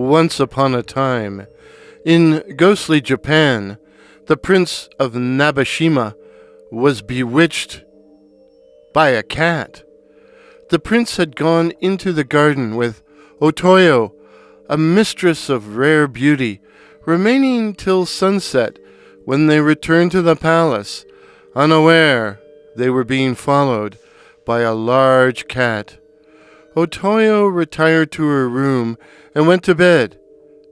Once upon a time, in ghostly Japan, the Prince of Nabeshima was bewitched by a cat. The prince had gone into the garden with O Toyo, a mistress of rare beauty, remaining till sunset when they returned to the palace, unaware they were being followed by a large cat. O Toyo retired to her room and went to bed,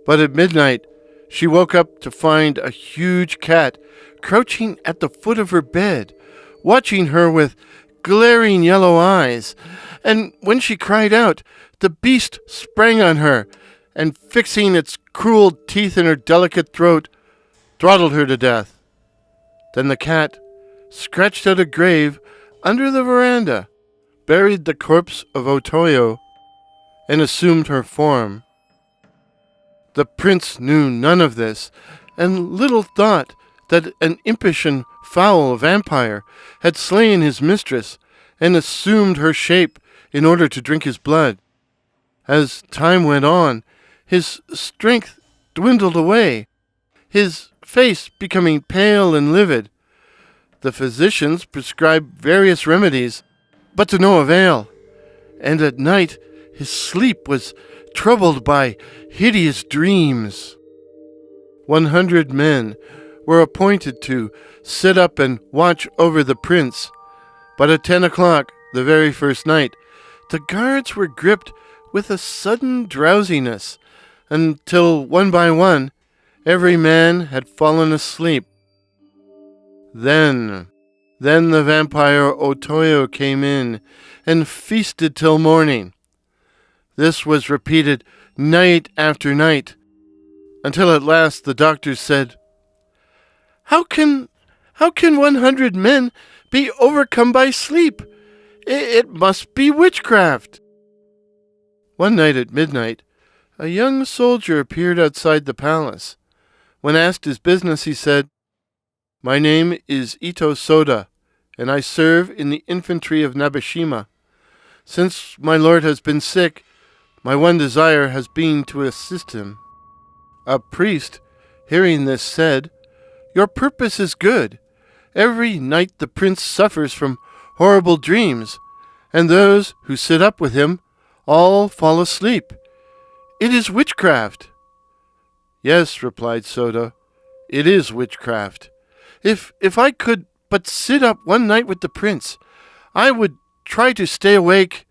but at midnight she woke up to find a huge cat crouching at the foot of her bed, watching her with glaring yellow eyes, and when she cried out, the beast sprang on her, and fixing its cruel teeth in her delicate throat, throttled her to death. Then the cat scratched out a grave under the veranda, buried the corpse of O Toyo, and assumed her form. The prince knew none of this, and little thought that an impish and foul vampire had slain his mistress and assumed her shape in order to drink his blood. As time went on, his strength dwindled away, his face becoming pale and livid. The physicians prescribed various remedies, but to no avail, and at night his sleep was troubled by hideous dreams. 100 men were appointed to sit up and watch over the prince, but at 10 o'clock the very first night, the guards were gripped with a sudden drowsiness, until one by one every man had fallen asleep. Then the vampire O Toyo came in and feasted till morning. This was repeated night after night, until at last the doctors said, How can 100 men be overcome by sleep? It must be witchcraft." One night at midnight, a young soldier appeared outside the palace. When asked his business, he said, "My name is Ito Soda, and I serve in the infantry of Nabeshima. Since my lord has been sick, my one desire has been to assist him." A priest, hearing this, said, "Your purpose is good. Every night the prince suffers from horrible dreams, and those who sit up with him all fall asleep. It is witchcraft." "Yes," replied Soda, "it is witchcraft. If I could but sit up one night with the prince, I would try to stay awake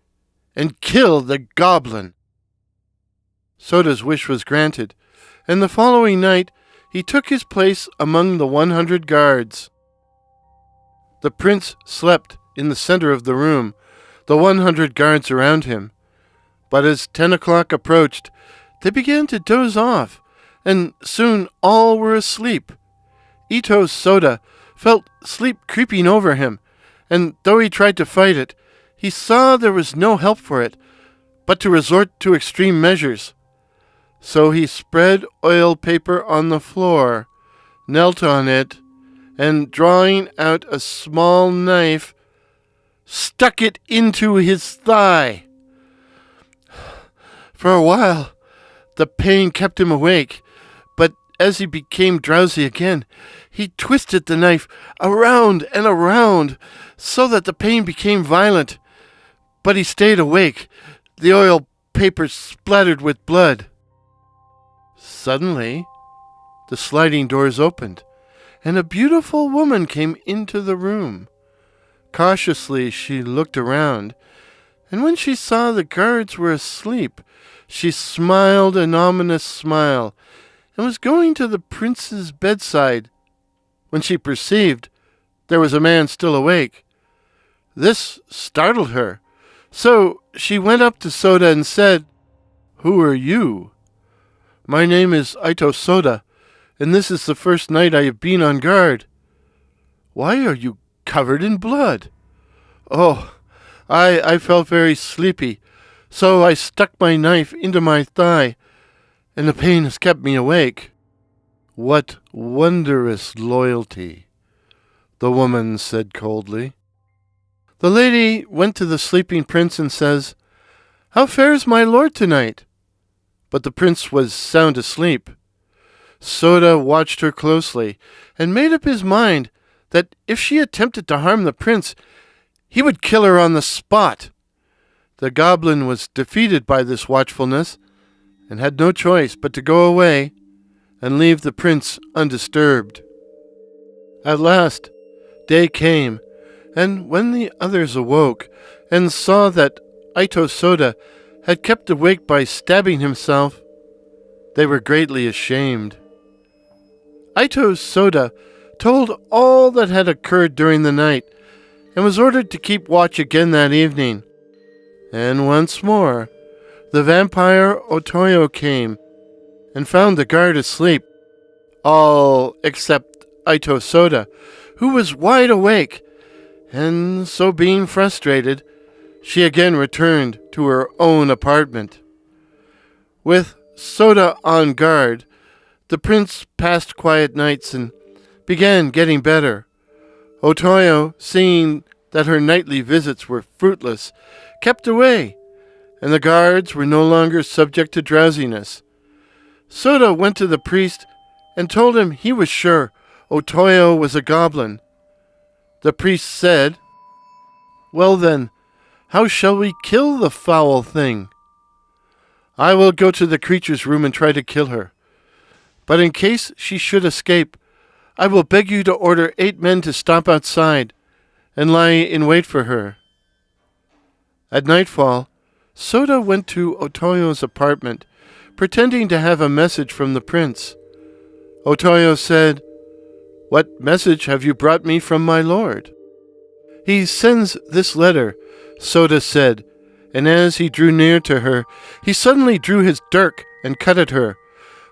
and kill the goblin." Soda's wish was granted, and the following night he took his place among the 100 guards. The prince slept in the center of the room, the 100 guards around him. But as 10 o'clock approached, they began to doze off, and soon all were asleep. Ito Soda felt sleep creeping over him, and though he tried to fight it, he saw there was no help for it, but to resort to extreme measures. So he spread oil paper on the floor, knelt on it, and drawing out a small knife, stuck it into his thigh. For a while, the pain kept him awake, but as he became drowsy again, he twisted the knife around and around so that the pain became violent. But he stayed awake, the oil paper splattered with blood. Suddenly, the sliding doors opened, and a beautiful woman came into the room. Cautiously she looked around, and when she saw the guards were asleep, she smiled an ominous smile, and was going to the prince's bedside, when she perceived there was a man still awake. This startled her, so she went up to Soda and said, "Who are you?" "My name is Ito Soda, and this is the first night I have been on guard." "Why are you covered in blood?" "Oh, I felt very sleepy, so I stuck my knife into my thigh, and the pain has kept me awake." "What wondrous loyalty," the woman said coldly. The lady went to the sleeping prince and says, "How fares my lord tonight?" but the prince was sound asleep. Soda watched her closely and made up his mind that if she attempted to harm the prince, he would kill her on the spot. The goblin was defeated by this watchfulness and had no choice but to go away and leave the prince undisturbed. At last, day came, and when the others awoke and saw that Ito Soda had kept awake by stabbing himself, they were greatly ashamed. Ito Soda told all that had occurred during the night and was ordered to keep watch again that evening. And once more, the vampire O Toyo came and found the guard asleep, all except Ito Soda, who was wide awake, and so being frustrated, she again returned to her own apartment. With Soda on guard, the prince passed quiet nights and began getting better. O Toyo, seeing that her nightly visits were fruitless, kept away, and the guards were no longer subject to drowsiness. Soda went to the priest and told him he was sure O Toyo was a goblin. The priest said, "Well then, how shall we kill the foul thing?" "I will go to the creature's room and try to kill her. But in case she should escape, I will beg you to order 8 men to stop outside and lie in wait for her." At nightfall, Soda went to O Toyo's apartment, pretending to have a message from the prince. O Toyo said, "What message have you brought me from my lord?" "He sends this letter," Soda said, and as he drew near to her, he suddenly drew his dirk and cut at her.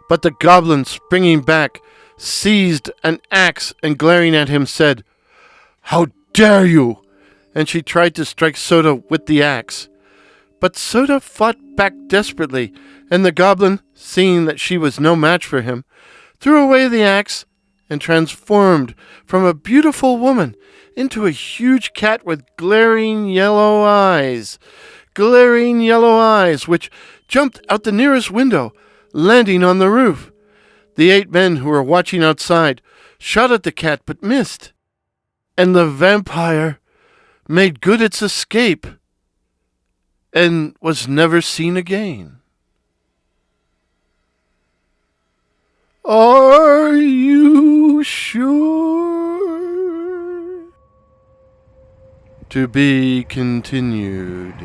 But the goblin, springing back, seized an axe and glaring at him said, "How dare you?" And she tried to strike Soda with the axe. But Soda fought back desperately, and the goblin, seeing that she was no match for him, threw away the axe and transformed from a beautiful woman into a huge cat with glaring yellow eyes, which jumped out the nearest window, landing on the roof. The 8 men who were watching outside shot at the cat but missed, and the vampire made good its escape and was never seen again. Are you sure? To be continued.